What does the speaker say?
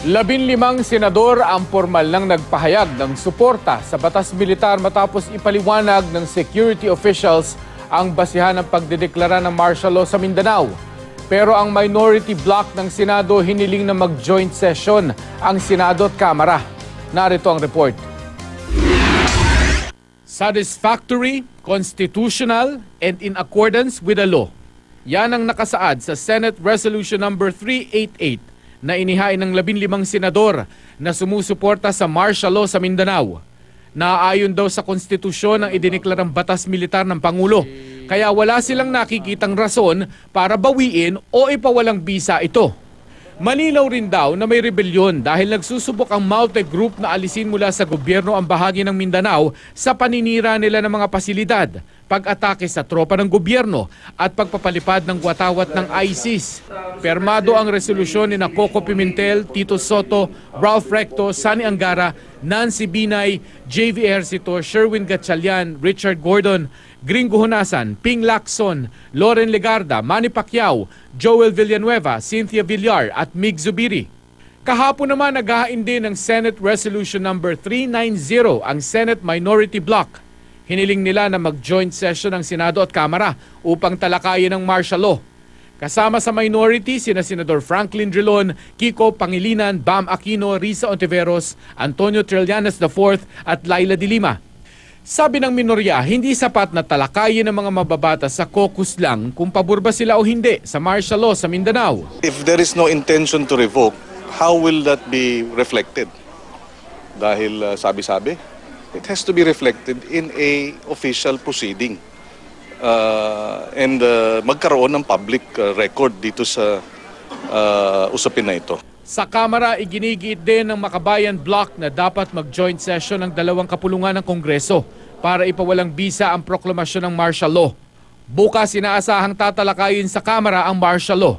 15 senador ang formal nang nagpahayag ng suporta sa batas militar matapos ipaliwanag ng security officials ang basihan ng pagdedeklara ng martial law sa Mindanao. Pero ang minority bloc ng Senado hiniling na mag-joint session ang Senado at Kamara. Narito ang report. Satisfactory, constitutional, and in accordance with the law. Yan ang nakasaad sa Senate Resolution number 388 na inihain ng 15 senador na sumusuporta sa martial law sa Mindanao. Naaayon daw sa konstitusyon ang idineklarang batas militar ng Pangulo, kaya wala silang nakikitang rason para bawiin o ipawalang bisa ito. Malinaw rin daw na may rebelyon dahil nagsusubok ang Maute Group na alisin mula sa gobyerno ang bahagi ng Mindanao sa paninira nila ng mga pasilidad, pag-atake sa tropa ng gobyerno at pagpapalipad ng watawat ng ISIS. Permado ang resolusyon ni Coco Pimentel, Tito Soto, Ralph Recto, Sani Angara, Nancy Binay, JV Ejercito, Sherwin Gatchalian, Richard Gordon, Gringo Honasan, Ping Lacson, Loren Legarda, Manny Pacquiao, Joel Villanueva, Cynthia Villar at Mig Zubiri. Kahapon naman naghahain din ng Senate Resolution number 390 ang Senate Minority Bloc. Hiniling nila na mag-joint session ng Senado at Kamara upang talakayin ang martial law. Kasama sa minority sina Senador Franklin Drilon, Kiko Pangilinan, Bam Aquino, Risa Ontiveros, Antonio Trillanes IV at Laila de Lima. Sabi ng minorya, hindi sapat na talakayin ng mga mababatas sa caucus lang kung pabor ba sila o hindi sa martial law sa Mindanao. If there is no intention to revoke, how will that be reflected? Dahil sabi-sabi, it has to be reflected in a official proceeding. And magkaroon ng public record dito sa usapin na ito. Sa Kamara, iginigiit din ng Makabayan Bloc na dapat mag-joint session ng dalawang kapulungan ng Kongreso para ipawalang bisa ang proklamasyon ng martial law. Bukas inaasahang tatalakayin sa Kamara ang martial law.